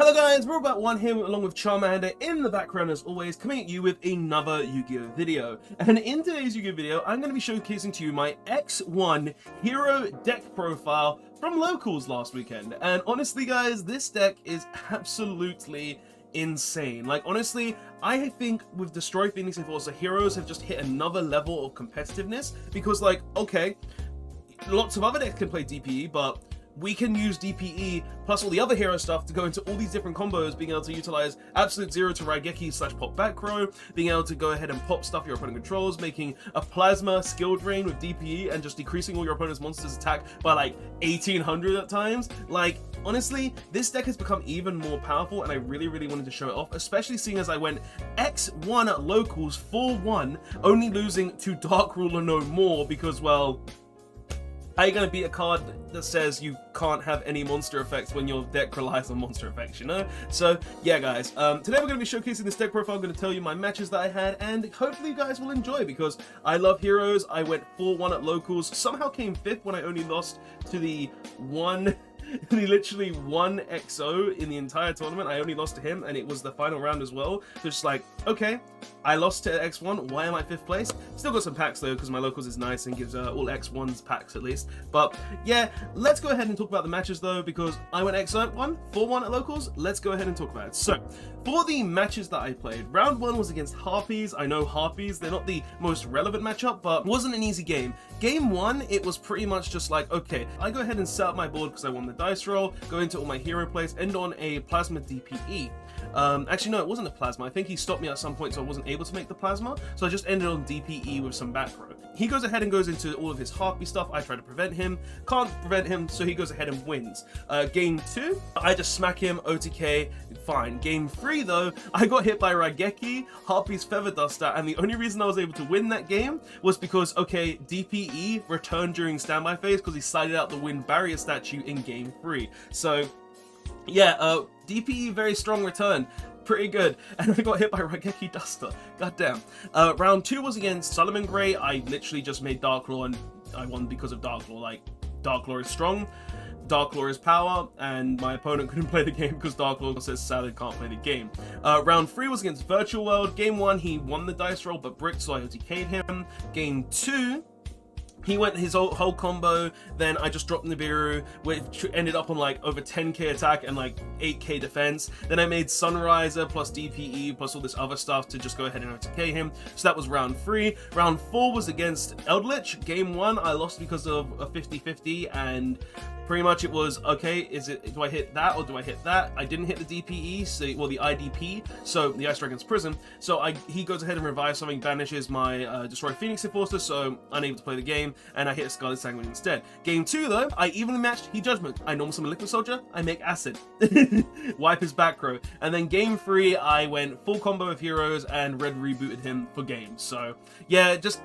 Hello guys, we're about one here along with Charmander in the background as always, coming at you with another Yu-Gi-Oh video. And in today's Yu-Gi-Oh video, I'm going to be showcasing to you my X1 hero deck profile from locals last weekend. And honestly guys, this deck is absolutely insane. Like honestly, I think with Destroy Phoenix Enforcer, heroes have just hit another level of competitiveness because like, okay, lots of other decks can play DPE, but we can use DPE plus all the other hero stuff to go into all these different combos, being able to utilize Absolute Zero to Raigeki / pop back row, being able to go ahead and pop stuff your opponent controls, making a Plasma skill drain with DPE and just decreasing all your opponent's monsters attack by like 1800 at times. Like honestly, this deck has become even more powerful and I really wanted to show it off, especially seeing as I went X1 at locals 4-1, only losing to Dark Ruler no more because, well, how are you going to beat a card that says you can't have any monster effects when your deck relies on monster effects, you know? So, yeah guys, today we're going to be showcasing this deck profile. I'm going to tell you my matches that I had, and hopefully you guys will enjoy because I love heroes. I went 4-1 at locals, somehow came 5th when I only lost to the one... literally one XO in the entire tournament. I only lost to him and it was the final round as well. So just like, okay, I lost to X1, why am I 5th place? Still got some packs though because my locals is nice and gives all X1s packs at least. But yeah, let's go ahead and talk about the matches though because I went X1, 4-1 at locals. Let's go ahead and talk about it. So for the matches that I played, round 1 was against Harpies. I know Harpies, they're not the most relevant matchup, but it wasn't an easy game. Game 1, it was pretty much just like, okay, I go ahead and set up my board because I won the dice roll, go into all my hero plays, end on a Plasma DPE. Actually no, it wasn't a Plasma. I think he stopped me at some point so I wasn't able to make the Plasma, so I just ended on DPE with some back row. He goes ahead and goes into all of his Harpy stuff. I try to prevent him, can't prevent him, so he goes ahead and wins. Game 2, I just smack him, OTK, fine. Game 3 though, I got hit by Raigeki, Harpy's Feather Duster, and the only reason I was able to win that game was because, okay, DPE returned during standby phase because he slided out the wind barrier statue in game 3. So yeah, DPE very strong return, pretty good, and I got hit by Raigeki Duster, goddamn. Round 2 was against Solomon Grey. I literally just made Dark Law and I won because of Dark Law. Like, Dark Law is strong, Dark Law is power, and my opponent couldn't play the game because Dark Law says Salad can't play the game. Round 3 was against Virtual World. Game 1, he won the dice roll but bricked, so I OTK'd him. Game 2, he went his whole combo, then I just dropped Nibiru, which ended up on like over 10k attack and like 8k defense. Then I made Sunriser plus DPE plus all this other stuff to just go ahead and OTK him. So that was round 3. Round 4 was against Eldritch. Game 1, I lost because of a 50-50 and pretty much it was, okay, do I hit that or do I hit that? I didn't hit the DPE, so, well, the IDP, so the Ice Dragon's Prison. So he goes ahead and revives something, banishes my Destroy Phoenix Enforcer, so unable to play the game, and I hit a Scarlet Sanguine instead. Game 2 though, I evenly matched He Judgment. I normal summon Liquid Soldier, I make Acid. Wipe his back row. And then game 3, I went full combo of heroes and red rebooted him for game. So yeah, just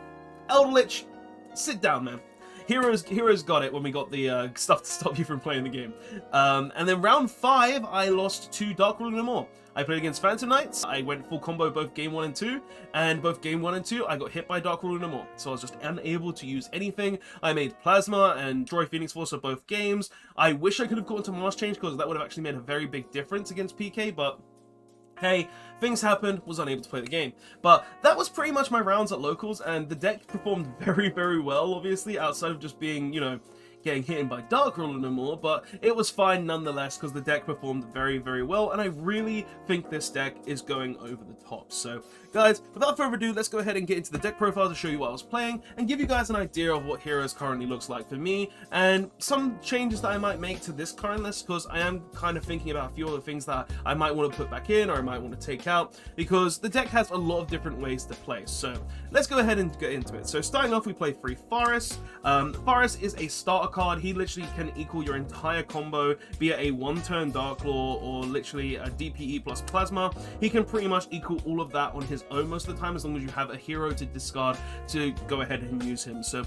Eldritch, sit down man. Heroes got it when we got the stuff to stop you from playing the game. And then round 5, I lost to Dark Ruler no more. I played against Phantom Knights. I went full combo both game 1 and 2, and both game 1 and 2, I got hit by Dark Ruler no more. So I was just unable to use anything. I made Plasma and Destroy Phoenix Force both games. I wish I could have gone to Mars Change because that would have actually made a very big difference against PK, but hey, things happened, was unable to play the game. But that was pretty much my rounds at locals, and the deck performed very well, obviously, outside of just being, you know, getting hit by Dark Ruler no more, but it was fine nonetheless because the deck performed very well, and I really think this deck is going over the top. So guys, without further ado, let's go ahead and get into the deck profile to show you what I was playing and give you guys an idea of what heroes currently looks like for me and some changes that I might make to this current list because I am kind of thinking about a few other things that I might want to put back in or I might want to take out because the deck has a lot of different ways to play. So let's go ahead and get into it. So starting off, we play 3 Forest. Forest is a starter card. He literally can equal your entire combo, be it a 1-turn Dark Law or literally a DPE plus Plasma. He can pretty much equal all of that on his own most of the time as long as you have a hero to discard to go ahead and use him. So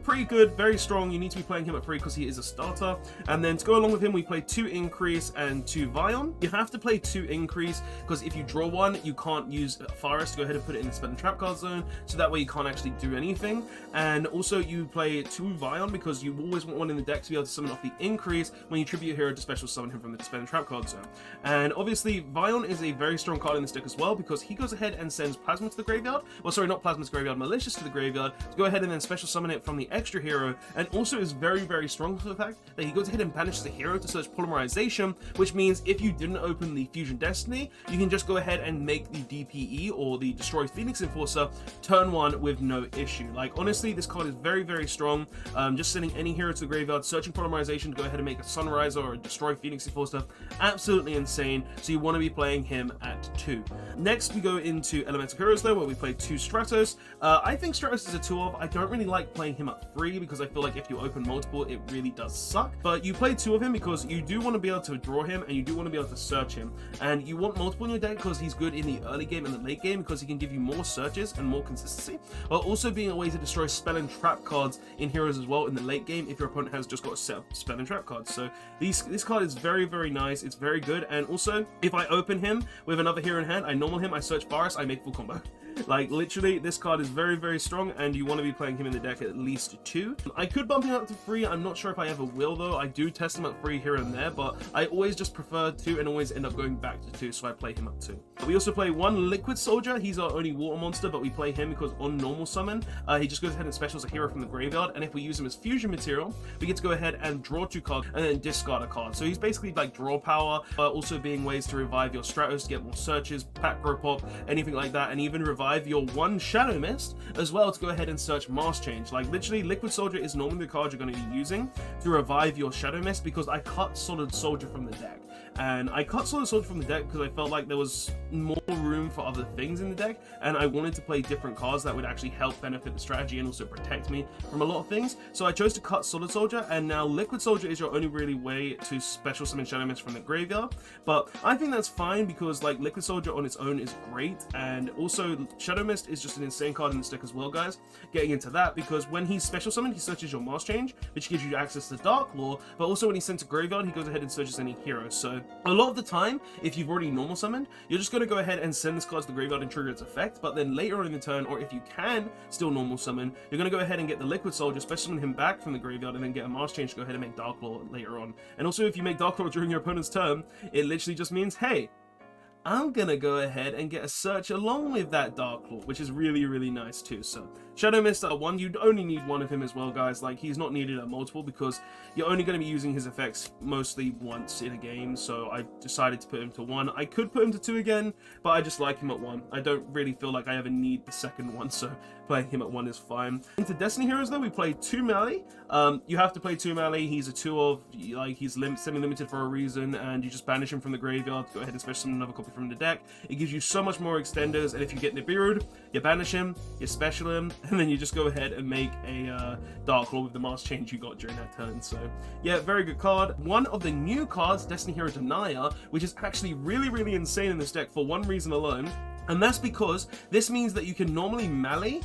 pretty good, very strong. You need to be playing him at 3 because he is a starter. And then to go along with him, we play 2 Increase and 2 Vion. You have to play 2 Increase because if you draw one, you can't use Forest to go ahead and put it in the spell and trap card zone, so that way you can't actually do anything. And also you play 2 Vion because you always want one in the deck to be able to summon off the increase when you tribute a hero to special summon him from the Spell and Trap card zone. And obviously, Vion is a very strong card in this deck as well, because he goes ahead and sends Plasma to the graveyard, well sorry, not Plasma to the graveyard, Malicious to the graveyard, to go ahead and then special summon it from the extra hero, and also is very, very strong for the fact that he goes ahead and banishes a hero to search Polymerization, which means if you didn't open the Fusion Destiny, you can just go ahead and make the DPE, or the Destroy Pheonix Enforcer, turn 1 with no issue. Like, honestly, this card is very, very strong. Just sending any hero to the graveyard, searching Polymerization to go ahead and make a Sunriser or a Destroy Pheonix Enforcer, absolutely insane, so you want to be playing him at 2. Next, we go into Elemental Heroes though, where we play 2 Stratos. I think Stratos is a 2 of. I don't really like playing him at 3, because I feel like if you open multiple, it really does suck. But you play 2 of him because you do want to be able to draw him, and you do want to be able to search him. And you want multiple in your deck because he's good in the early game and the late game, because he can give you more searches and more consistency, while also being a way to destroy Spell and Trap cards in heroes as well in the late game if your opponent has just got a set of Spell and Trap cards. So this card is very, very nice. It's very good. And also, if I open him with another hero in hand, I normal him, I search Varus, I make full combo. Like, literally, this card is very, very strong, and you want to be playing him in the deck at least 2. I could bump him up to 3. I'm not sure if I ever will, though. I do test him at 3 here and there, but I always just prefer 2 and always end up going back to 2, so I play him up 2. We also play 1 Liquid Soldier. He's our only water monster, but we play him because on normal summon, he just goes ahead and specials a hero from the graveyard, and if we use him as fusion material, we get to go ahead and draw 2 cards and then discard a card. So he's basically like draw power, but also being ways to revive your Stratos to get more searches, pack grow pop, anything like that, and even revive your 1 Shadow Mist as well to go ahead and search Mask Change. Like, literally, Liquid Soldier is normally the card you're going to be using to revive your Shadow Mist, because I cut Solid Soldier from the deck. And I cut Solid Soldier from the deck because I felt like there was more room for other things in the deck, and I wanted to play different cards that would actually help benefit the strategy and also protect me from a lot of things. So I chose to cut Solid Soldier, and now Liquid Soldier is your only really way to special summon Shadow Mist from the graveyard. But I think that's fine, because like Liquid Soldier on its own is great, and also Shadow Mist is just an insane card in this deck as well, guys. Getting into that, because when he's special summoned, he searches your Mask Change, which gives you access to Dark Lore, but also when he's sent to graveyard, he goes ahead and searches any hero. So a lot of the time, if you've already normal summoned, you're just going to go ahead and send this card to the graveyard and trigger its effect, but then later on in the turn, or if you can still normal summon, you're going to go ahead and get the Liquid Soldier, special summon him back from the graveyard, and then get a Mask Change to go ahead and make Dark Lore later on. And also, if you make Dark Lore during your opponent's turn, it literally just means, hey, I'm gonna go ahead and get a search along with that Dark Lore, which is really, really nice too. So Shadow Mist at 1, you'd only need 1 of him as well, guys. Like, he's not needed at multiple, because you're only going to be using his effects mostly once in a game, so I decided to put him to 1. I could put him to 2 again, but I just like him at 1. I don't really feel like I ever need the second one, so playing him at 1 is fine. Into Destiny Heroes though, we play 2 melee. You have to play 2 melee. He's a 2 of, like, he's semi-limited for a reason, and you just banish him from the graveyard, go ahead and special summon another copy from the deck. It gives you so much more extenders, and if you get Nibiru'd, you banish him, you special him, and then you just go ahead and make a Dark Lore with the Mask Change you got during that turn. So yeah, very good card. One of the new cards, Destiny Hero Denier, which is actually really, really insane in this deck for one reason alone, and that's because this means that you can normally melee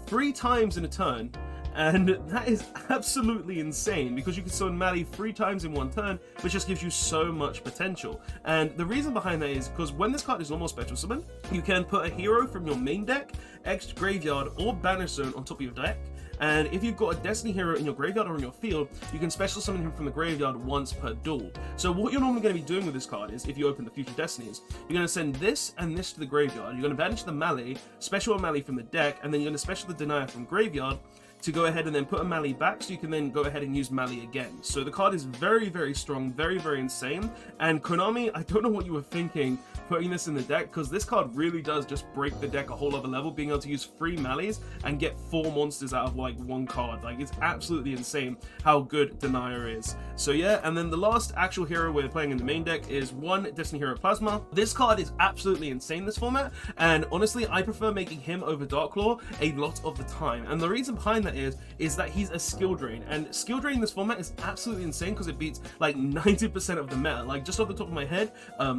3 times in a turn. And that is absolutely insane, because you can summon melee 3 times in 1 turn, which just gives you so much potential. And the reason behind that is because when this card is normal special summon, you can put a hero from your main deck, extra graveyard, or banish zone on top of your deck. And if you've got a Destiny hero in your graveyard or in your field, you can special summon him from the graveyard once per duel. So what you're normally going to be doing with this card is, if you open the Future Destinies, you're going to send this and this to the graveyard. You're going to banish the melee, special a melee from the deck, and then you're going to special the Denier from graveyard to go ahead and then put a melee back, so you can then go ahead and use melee again. So the card is very, very strong, very, very insane. And Konami, I don't know what you were thinking putting this in the deck, because this card really does just break the deck a whole other level, being able to use 3 melees and get 4 monsters out of like 1 card. Like, it's absolutely insane how good Denier is. So yeah, and then the last actual hero we're playing in the main deck is 1 Destiny Hero Plasma. This card is absolutely insane, this format, and honestly, I prefer making him over Dark Lore a lot of the time. And the reason behind that is that he's a skill drain, and skill drain in this format is absolutely insane because it beats like 90% of the meta. Like, just off the top of my head,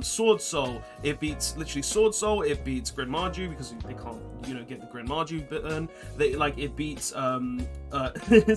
Sword Soul, it beats literally Sword Soul, it beats Grand Marju because they can't, you know, get the Grand Marju button. It beats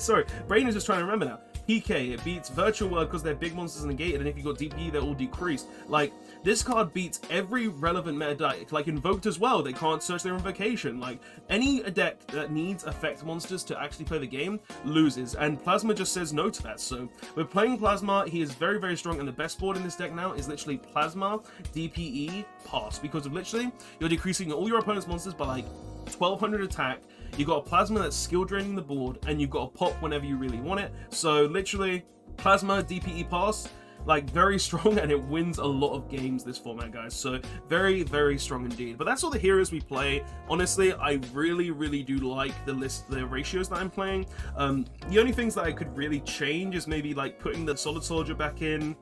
sorry, brain is just trying to remember now. PK, it beats Virtual World because they're big monsters negated, and if you got DPE, they're all decreased. Like, this card beats every relevant meta deck. Like, Invoked as well, they can't search their invocation. Like, any deck that needs effect monsters to actually play the game loses, and Plasma just says no to that. So, we're playing Plasma, he is very, very strong, and the best board in this deck now is literally Plasma, DPE, Pass, because of literally, you're decreasing all your opponent's monsters by like 1200 attack. You got a Plasma that's skill draining the board, and you've got a pop whenever you really want it. So literally, Plasma, DPE, Pass, like very strong, and it wins a lot of games this format, guys. So very, very strong indeed. But that's all the heroes we play. Honestly, I really do like the list, the ratios that I'm playing. The only things that I could really change is maybe like putting the Solid Soldier back in,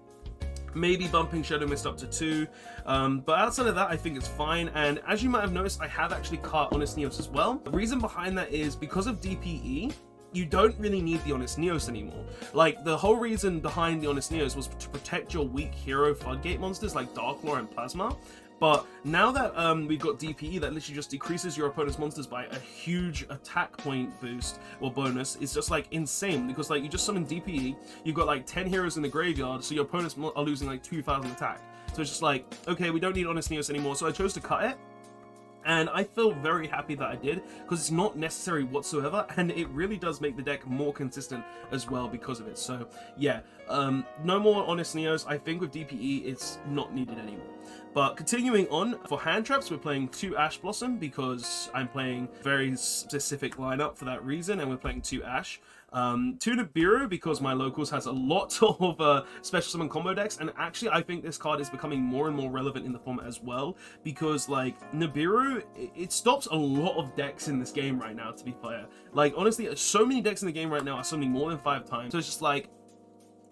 maybe bumping Shadow Mist up to 2, but outside of that, I think it's fine. And as you might have noticed, I have actually cut Honest Neos as well. The reason behind that is because of DPE, you don't really need the Honest Neos anymore. Like, the whole reason behind the Honest Neos was to protect your weak hero floodgate monsters like Darklaw and Plasma. But now that we've got DPE, that literally just decreases your opponent's monsters by a huge attack point boost or bonus. It's just like insane, because like you just summon DPE, you've got like 10 heroes in the graveyard, so your opponents are losing like 2000 attack. So it's just like, okay, we don't need Honest Neos anymore. So I chose to cut it. And I feel very happy that I did, because it's not necessary whatsoever, and it really does make the deck more consistent as well because of it. So yeah, no more Honest Neos. I think with DPE, it's not needed anymore. But continuing on, for hand traps, we're playing 2 Ash Blossom because I'm playing very specific lineup for that reason, and we're playing 2 Ash. 2 Nibiru because my locals has a lot of special summon combo decks, and actually I think this card is becoming more and more relevant in the format as well, because like Nibiru, it stops a lot of decks in this game right now, to be fair. Like honestly, so many decks in the game right now are summoning more than 5 times, so it's just like,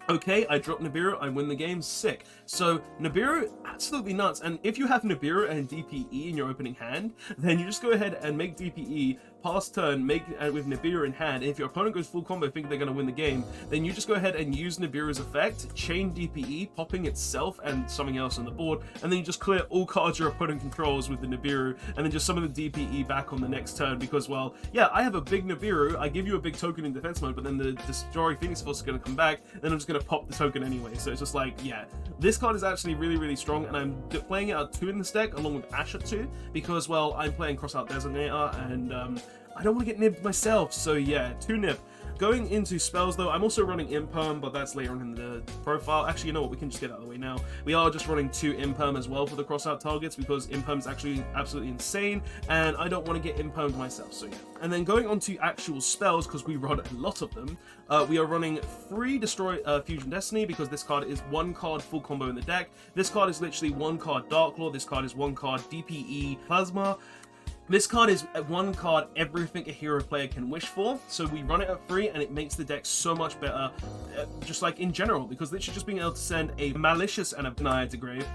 okay, I drop Nibiru, I win the game, sick. So Nibiru, absolutely nuts. And if you have Nibiru and DPE in your opening hand, then you just go ahead and make DPE, pass turn, make with Nibiru in hand. And if your opponent goes full combo, think they're going to win the game, then you just go ahead and use Nibiru's effect, chain DPE, popping itself and something else on the board, and then you just clear all cards your opponent controls with the Nibiru, and then just summon the DPE back on the next turn, because, well, yeah, I have a big Nibiru, I give you a big token in defense mode, but then the Destroy Pheonix Force is going to come back, then I'm just going to pop the token anyway. So it's just like, yeah, this card is actually really strong, and I'm playing it at 2 in this deck along with Ash at 2, because, well, I'm playing Crossout Designator, and I don't want to get nibbed myself, so yeah, 2 nib. Going into spells though, I'm also running Imperm, but that's later on in the profile. Actually, you know what, we can just get out of the way now. We are just running 2 Imperm as well for the crossout targets, because Imperm is actually absolutely insane, and I don't want to get Impermed myself, so yeah. And then going on to actual spells, because we run a lot of them, we are running 3 Destroy Fusion Destiny, because this card is 1 card full combo in the deck. This card is literally 1 card Darklaw, this card is 1 card DPE Plasma. This card is 1 card everything a hero player can wish for, so we run it at 3, and it makes the deck so much better, just like in general, because literally just being able to send a Malicious and a Denier to grave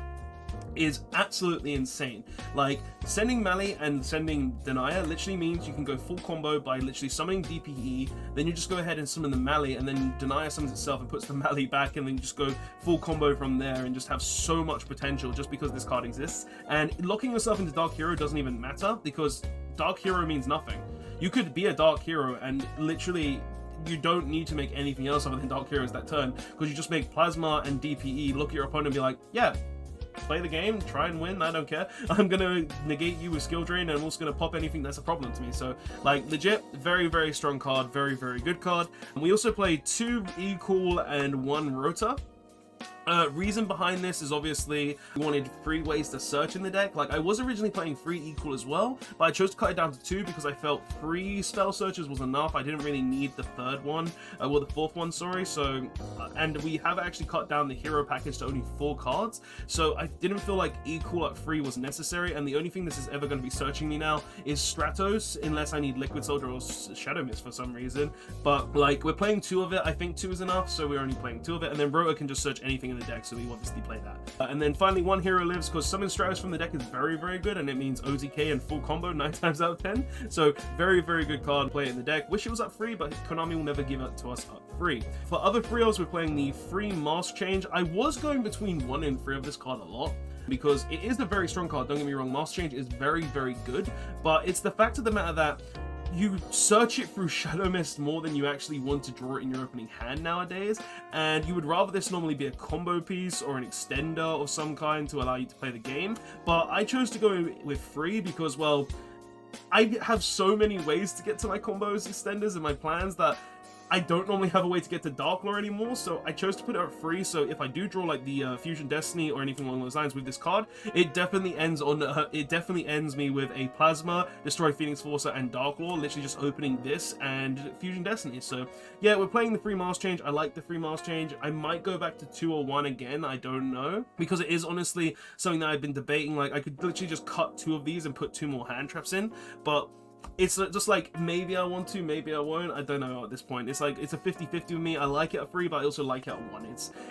is absolutely insane. Like, sending Mali and sending Denier literally means you can go full combo by literally summoning DPE, then you just go ahead and summon the Mali, and then Denier summons itself and puts the Mali back, and then you just go full combo from there, and just have so much potential just because this card exists. And locking yourself into Dark Hero doesn't even matter, because Dark Hero means nothing. You could be a Dark Hero and literally you don't need to make anything else other than Dark Heroes that turn, because you just make Plasma and DPE, look at your opponent and be like, yeah, play the game, try and win, I don't care. I'm gonna negate you with skill drain, and I'm also gonna pop anything that's a problem to me. So like, legit, very strong card, very good card. And we also play 2 E-Cool and 1 Rota. Reason behind this is obviously we wanted 3 ways to search in the deck. Like, I was originally playing 3 equal as well, but I chose to cut it down to 2 because I felt 3 spell searches was enough. I didn't really need the 3rd one, well, the 4th one, sorry. So, and we have actually cut down the hero package to only 4 cards, so I didn't feel like equal at 3 was necessary. And the only thing this is ever going to be searching me now is Stratos, unless I need Liquid Soldier or Shadow Mist for some reason. But like, we're playing 2 of it. I think 2 is enough, so we're only playing 2 of it, and then Rota can just search anything in the deck, so we obviously play that. And then finally, 1 hero lives, because summon Stratos from the deck is very good, and it means OTK and full combo 9 times out of 10. So very good card, play it in the deck. Wish it was up free, but Konami will never give it to us up free. For other freos, we're playing the free Mask Change. I was going between 1 and 3 of this card a lot, because it is a very strong card, don't get me wrong. Mask Change is very good, but it's the fact of the matter that you search it through Shadow Mist more than you actually want to draw it in your opening hand nowadays, and you would rather this normally be a combo piece or an extender of some kind to allow you to play the game, but I chose to go with free because, well, I have so many ways to get to my combos, extenders, and my plans that I don't normally have a way to get to Dark Lore anymore, so I chose to put it at free. So if I do draw like the Fusion Destiny or anything along those lines with this card, it definitely ends me with a Plasma, Destroy Pheonix Forcer, and Dark Lore, literally just opening this and Fusion Destiny. So yeah, we're playing the free mask change. I like the free mask change. I might go back to 2 or 1 again, I don't know, because it is honestly something that I've been debating. Like, I could literally just cut 2 of these and put 2 more hand traps in, but it's just like, maybe I want to, maybe I won't, I don't know at this point. It's like, it's a 50-50 with me. I like it at 3, but I also like it at 1.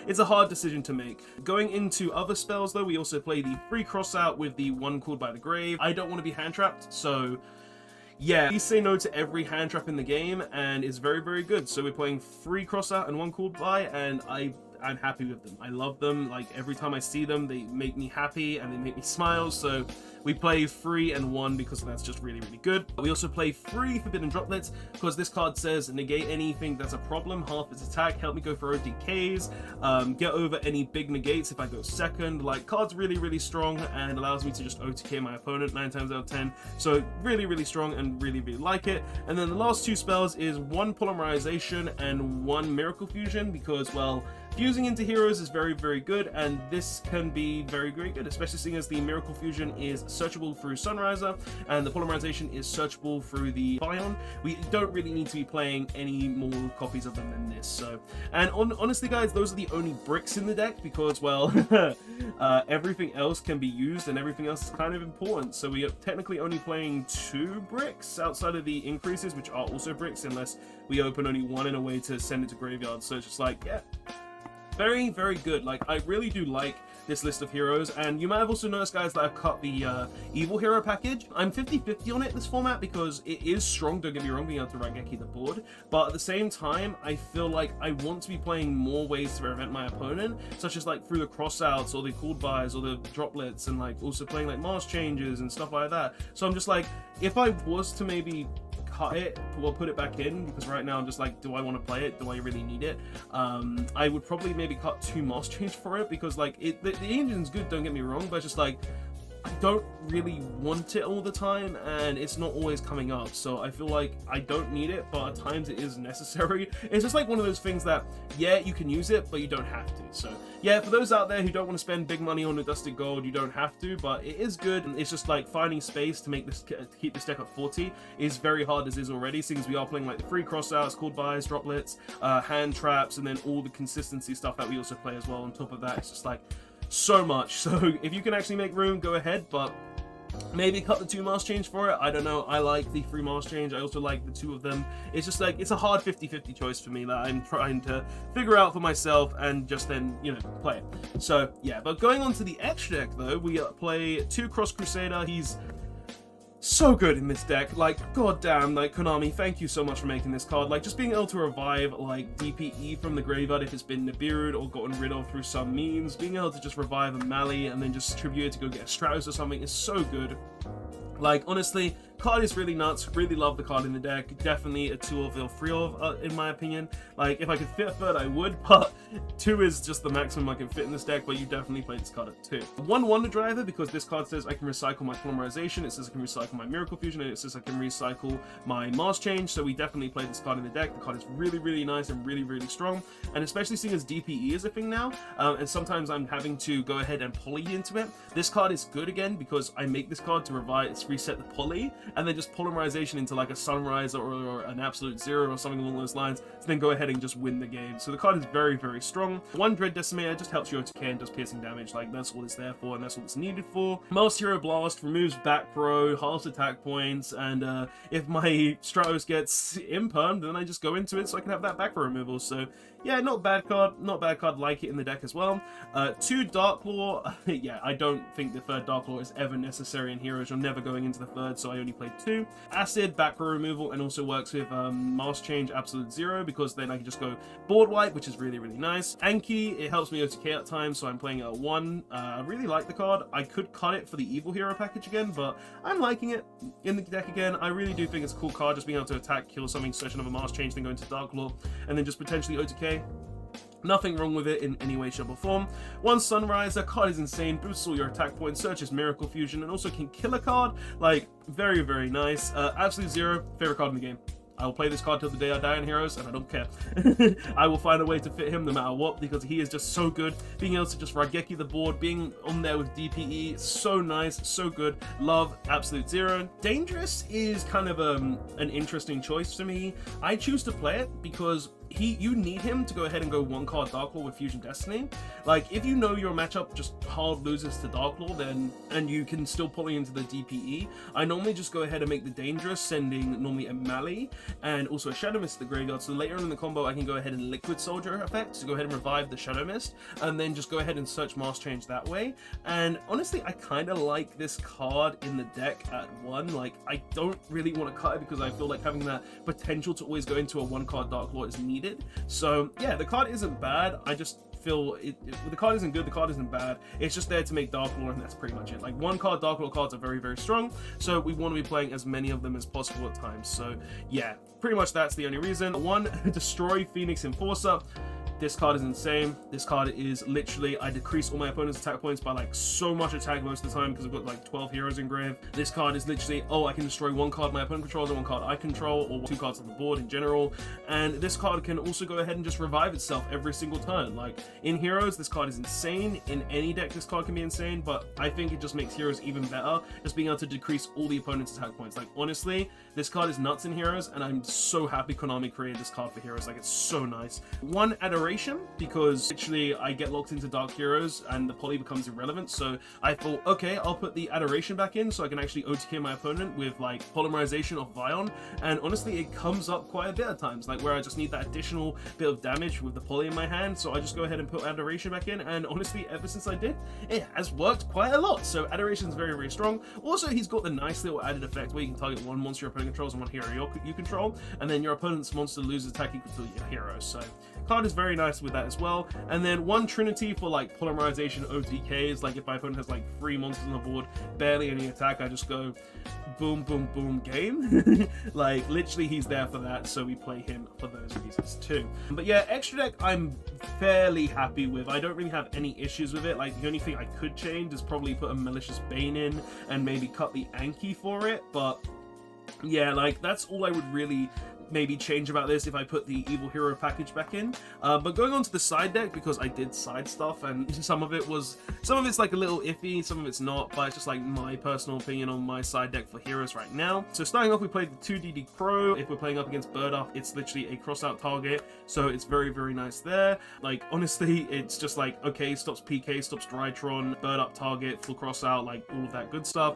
It's a hard decision to make. Going into other spells though, we also play the free cross out with the one called by the grave. I don't want to be hand trapped, so yeah, please say no to every hand trap in the game, and it's very, very good. So we're playing free cross out and one called by, and I'm happy with them. I love them. Like, every time I see them, they make me happy and they make me smile. So we play 3 and 1 because that's just really, really good. We also play 3 Forbidden Droplets because this card says negate anything that's a problem, half its attack, help me go for OTKs, get over any big negates if I go second. Like, card's really, really strong and allows me to just OTK my opponent 9 times out of 10. So really, really strong and really, really like it. And then the last 2 spells is 1 Polymerization and 1 Miracle Fusion because, well, fusing into heroes is very, very good, and this can be very, very good, especially seeing as the Miracle Fusion is searchable through Sunriser, and the Polymerization is searchable through the Bion. We don't really need to be playing any more copies of them than this. So, and honestly, guys, those are the only bricks in the deck because, well, everything else can be used, and everything else is kind of important. So we are technically only playing 2 bricks outside of the increases, which are also bricks, unless we open only 1 in a way to send it to graveyard. So it's just like, yeah, very, very good. Like, I really do like this list of heroes, and you might have also noticed, guys, that I've cut the evil hero package. I'm 50-50 on it this format because it is strong, don't get me wrong, being able to Raigeki the board, but at the same time I feel like I want to be playing more ways to prevent my opponent, such as like through the crossouts or the called buys or the droplets, and like also playing like mask changes and stuff like that. So I'm just like, if I was to maybe cut it or put it back in, because right now I'm just like, do I want to play it? Do I really need it? I would probably maybe cut 2 mask change for it, because like the engine's good, don't get me wrong, but it's just like, I don't really want it all the time, and it's not always coming up, so I feel like I don't need it, but at times it is necessary. It's just like one of those things that, yeah, you can use it, but you don't have to. So yeah, for those out there who don't want to spend big money on the dusted gold, you don't have to, but it is good. It's just like finding space to make this, to keep this deck at 40 is very hard as is already, since we are playing like the free crossouts, called buys, droplets, hand traps, and then all the consistency stuff that we also play as well on top of that. It's just like so much. So if you can actually make room, go ahead, but maybe cut the 2 mask change for it. I don't know. I like the 3 mask change. I also like the 2 of them. It's just like, it's a hard 50-50 choice for me that I'm trying to figure out for myself and just then, you know, play it. So yeah, but going on to the extra deck though, we play 2 Cross Crusader. He's so good in this deck. Like, goddamn, like, Konami, thank you so much for making this card. Like, just being able to revive, like, DPE from the graveyard if it's been Nibiru'd or gotten rid of through some means, being able to just revive a Mali and then just tribute it to go get a Stratos or something is so good. Like, honestly, card is really nuts. Really love the card in the deck. Definitely a 2 of or 3 of, in my opinion. Like, if I could fit a third, I would, but 2 is just the maximum I can fit in this deck, but you definitely play this card at 2. 1 Wonder Driver, because this card says I can recycle my Polymerization, it says I can recycle my Miracle Fusion, and it says I can recycle my Mask Change, so we definitely play this card in the deck. The card is really, really nice and really, really strong, and especially seeing as DPE is a thing now, and sometimes I'm having to go ahead and poly into it. This card is good again, because I make this card to reset the poly, and then just Polymerization into like a Sunrise or an Absolute Zero or something along those lines, to then go ahead and just win the game. So the card is very, very strong. 1 Dread Decimator just helps you OTK and does piercing damage. Like, that's what it's there for, and that's what it's needed for. Masked Hero Blast removes back row, halves attack points, and if my Stratos gets impermed, then I just go into it so I can have that back row removal. So yeah, not bad card, not bad card, like it in the deck as well. 2 Dark Lore, yeah, I don't think the 3rd Dark Lore is ever necessary in Heroes. You're never going into the 3rd, so I only play 2. Acid, back row removal, and also works with Mask Change Absolute Zero, because then I can just go board wipe, which is really, really nice. Anki, it helps me OTK at times, so I'm playing a 1. I really like the card. I could cut it for the Evil Hero package again, but I'm liking it in the deck again. I really do think it's a cool card, just being able to attack, kill something, search another Mask Change, then go into Dark Law, and then just potentially OTK. Nothing wrong with it in any way, shape, or form. One Sunrise, that card is insane, boosts all your attack points, searches Miracle Fusion, and also can kill a card. Like, very, very nice. Absolute Zero, favorite card in the game. I will play this card till the day I die in Heroes, and I don't care. I will find a way to fit him no matter what, because he is just so good. Being able to just Raigeki the board, being on there with DPE, so nice, so good. Love Absolute Zero. Dangerous is kind of an interesting choice to me. I choose to play it because you need him to go ahead and go 1 card Dark Law with Fusion Destiny. Like, if you know your matchup just hard loses to Dark Law, then, and you can still pull into the DPE, I normally just go ahead and make the Dangerous, sending normally a Mali and also a Shadow Mist to the graveyard, so later on in the combo I can go ahead and Liquid Soldier effect to go ahead and revive the Shadow Mist, and then just go ahead and search Mask Change that way. And honestly, I kind of like this card in the deck at 1. Like, I don't really want to cut it because I feel like having that potential to always go into a 1 card Dark Law is needed. So yeah, the card isn't bad. I just feel the card isn't good, the card isn't bad. It's just there to make Dark Law, and that's pretty much it. Like, 1 card Dark Law cards are very, very strong, so we want to be playing as many of them as possible at times. So yeah, pretty much that's the only reason. 1, Destroy Pheonix Enforcer. This card is insane. This card is literally, I decrease all my opponent's attack points by like so much attack most of the time because I've got like 12 heroes in grave. This card is literally, oh, I can destroy 1 card my opponent controls and 1 card I control, or 2 cards on the board in general. And this card can also go ahead and just revive itself every single turn. Like, in Heroes, this card is insane. In any deck, this card can be insane, but I think it just makes Heroes even better, just being able to decrease all the opponent's attack points. Like, honestly, this card is nuts in Heroes, and I'm so happy Konami created this card for Heroes. Like, it's so nice. 1 Adoration, because literally I get locked into Dark Heroes and the poly becomes irrelevant, so I thought, okay, I'll put the Adoration back in so I can actually OTK my opponent with like Polymerization of Vion, and honestly it comes up quite a bit at times, like where I just need that additional bit of damage with the poly in my hand, so I just go ahead and put Adoration back in, and honestly ever since I did, it has worked quite a lot. So Adoration is very, very strong. Also, he's got the nice little added effect where you can target 1 monster your opponent controls and 1 hero you control, and then your opponent's monster loses attack equal to your hero. So card is very nice with that as well. And then 1 Trinity for like Polymerization OTKs. Like, if my opponent has like 3 monsters on the board, barely any attack, I just go boom, boom, boom, game. Like, literally he's there for that, so we play him for those reasons too. But yeah, extra deck I'm fairly happy with. I don't really have any issues with it. Like, the only thing I could change is probably put a Malicious Bane in and maybe cut the Anki for it, but yeah, like, that's all I would really maybe change about this if I put the Evil Hero package back in. But going on to the side deck, because I did side stuff and some of it's like a little iffy, some of it's not, but it's just like my personal opinion on my side deck for Heroes right now. So starting off, we played the 2DD Crow. If we're playing up against Bird Up, it's literally a cross out target, so it's very, very nice there. Like, honestly, it's just like, okay, stops PK, stops Drytron, Bird Up target, full cross out, like all of that good stuff.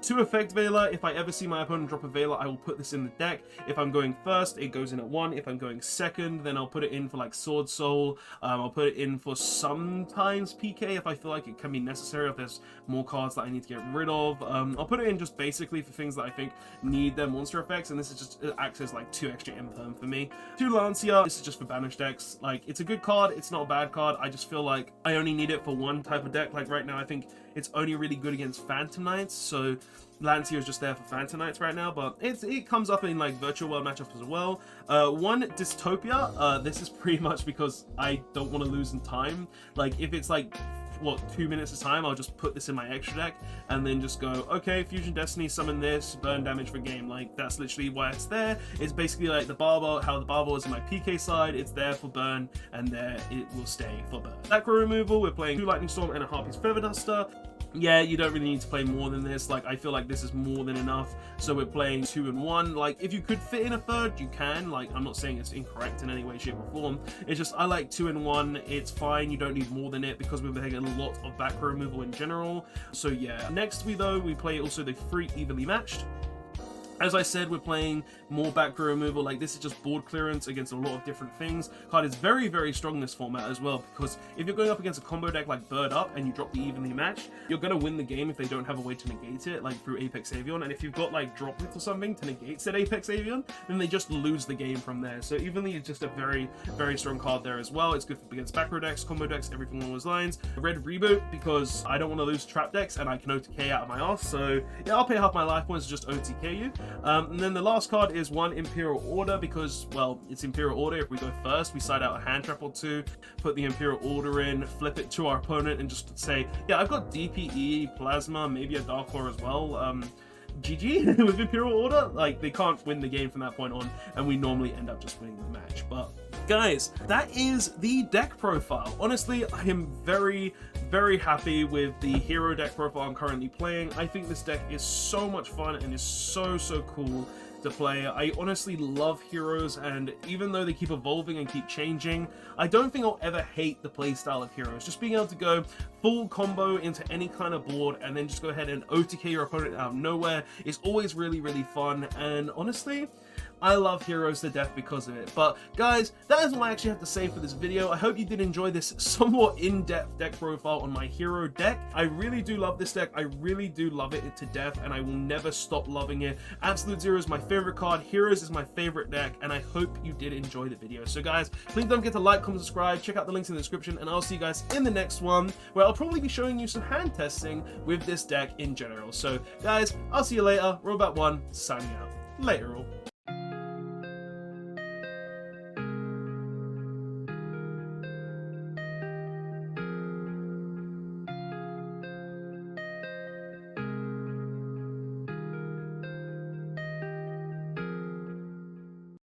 2 Effect Veiler. If I ever see my opponent drop a Veiler, I will put this in the deck. If I'm going first, it goes in at 1. If I'm going second, then I'll put it in for like Sword Soul. I'll put it in for sometimes PK if I feel like it can be necessary, if there's more cards that I need to get rid of. I'll put it in just basically for things that I think need their monster effects, and this is just, it acts as like 2 extra imperm for me. 2 Lancia, this is just for banished decks. Like, it's a good card, it's not a bad card. I just feel like I only need it for 1 type of deck. Like, right now I think it's only really good against Phantom Knights, so Lancia is just there for Phantom Knights right now, but it comes up in like virtual world matchups as well. 1 Dystopia, this is pretty much because I don't want to lose in time. Like, if it's like, what, 2 minutes of time, I'll just put this in my extra deck and then just go, okay, Fusion Destiny, summon this, burn damage for game. Like, that's literally why it's there. It's basically like the Barbell, how the Barbell is in my PK side, it's there for burn, and there it will stay for burn. Macro removal, we're playing 2 Lightning Storm and a Harpy's Feather Duster. Yeah, you don't really need to play more than this. Like, I feel like this is more than enough. So we're playing 2 and 1. Like, if you could fit in a third, you can. Like, I'm not saying it's incorrect in any way, shape, or form. It's just, I like 2 and 1. It's fine. You don't need more than it because we're playing a lot of back row removal in general. So yeah. Next, we play also the 3 Evenly Matched. As I said, we're playing more back row removal. Like, this is just board clearance against a lot of different things. Card is very, very strong in this format as well, because if you're going up against a combo deck like Bird Up and you drop the evenly matched, you're going to win the game if they don't have a way to negate it, like through Apex Avion. And if you've got like Droplet or something to negate said Apex Avion, then they just lose the game from there. So evenly is just a very, very strong card there as well. It's good against back row decks, combo decks, everything along those lines. Red Reboot, because I don't want to lose trap decks and I can OTK out of my ass. So yeah, I'll pay half my life points to just OTK you. And then the last card is one Imperial Order, because, well, it's Imperial Order. If we go first, we side out a hand trap or two, put the Imperial Order in, flip it to our opponent, and just say, yeah, I've got DPE, Plasma, maybe a Dark Claw as well. GG with Imperial Order. Like, they can't win the game from that point on, and we normally end up just winning the match. But guys, that is the deck profile. Honestly, I am very, very happy with the hero deck profile I'm currently playing. I think this deck is so much fun and is so cool to play. I honestly love heroes, and even though they keep evolving and keep changing, I don't think I'll ever hate the playstyle of heroes. Just being able to go full combo into any kind of board and then just go ahead and OTK your opponent out of nowhere is always really, really fun. And honestly, I love heroes to death because of it. But guys, that is all I actually have to say for this video. I hope you did enjoy this somewhat in-depth deck profile on my hero deck. I really do love this deck. I really do love it to death, and I will never stop loving it. Absolute Zero is my favorite card. Heroes is my favorite deck, and I hope you did enjoy the video. So guys, please don't forget to like, comment, subscribe, check out the links in the description, and I'll see you guys in the next one, where I'll probably be showing you some hand testing with this deck in general. So guys, I'll see you later. Robot1 signing out. Later all.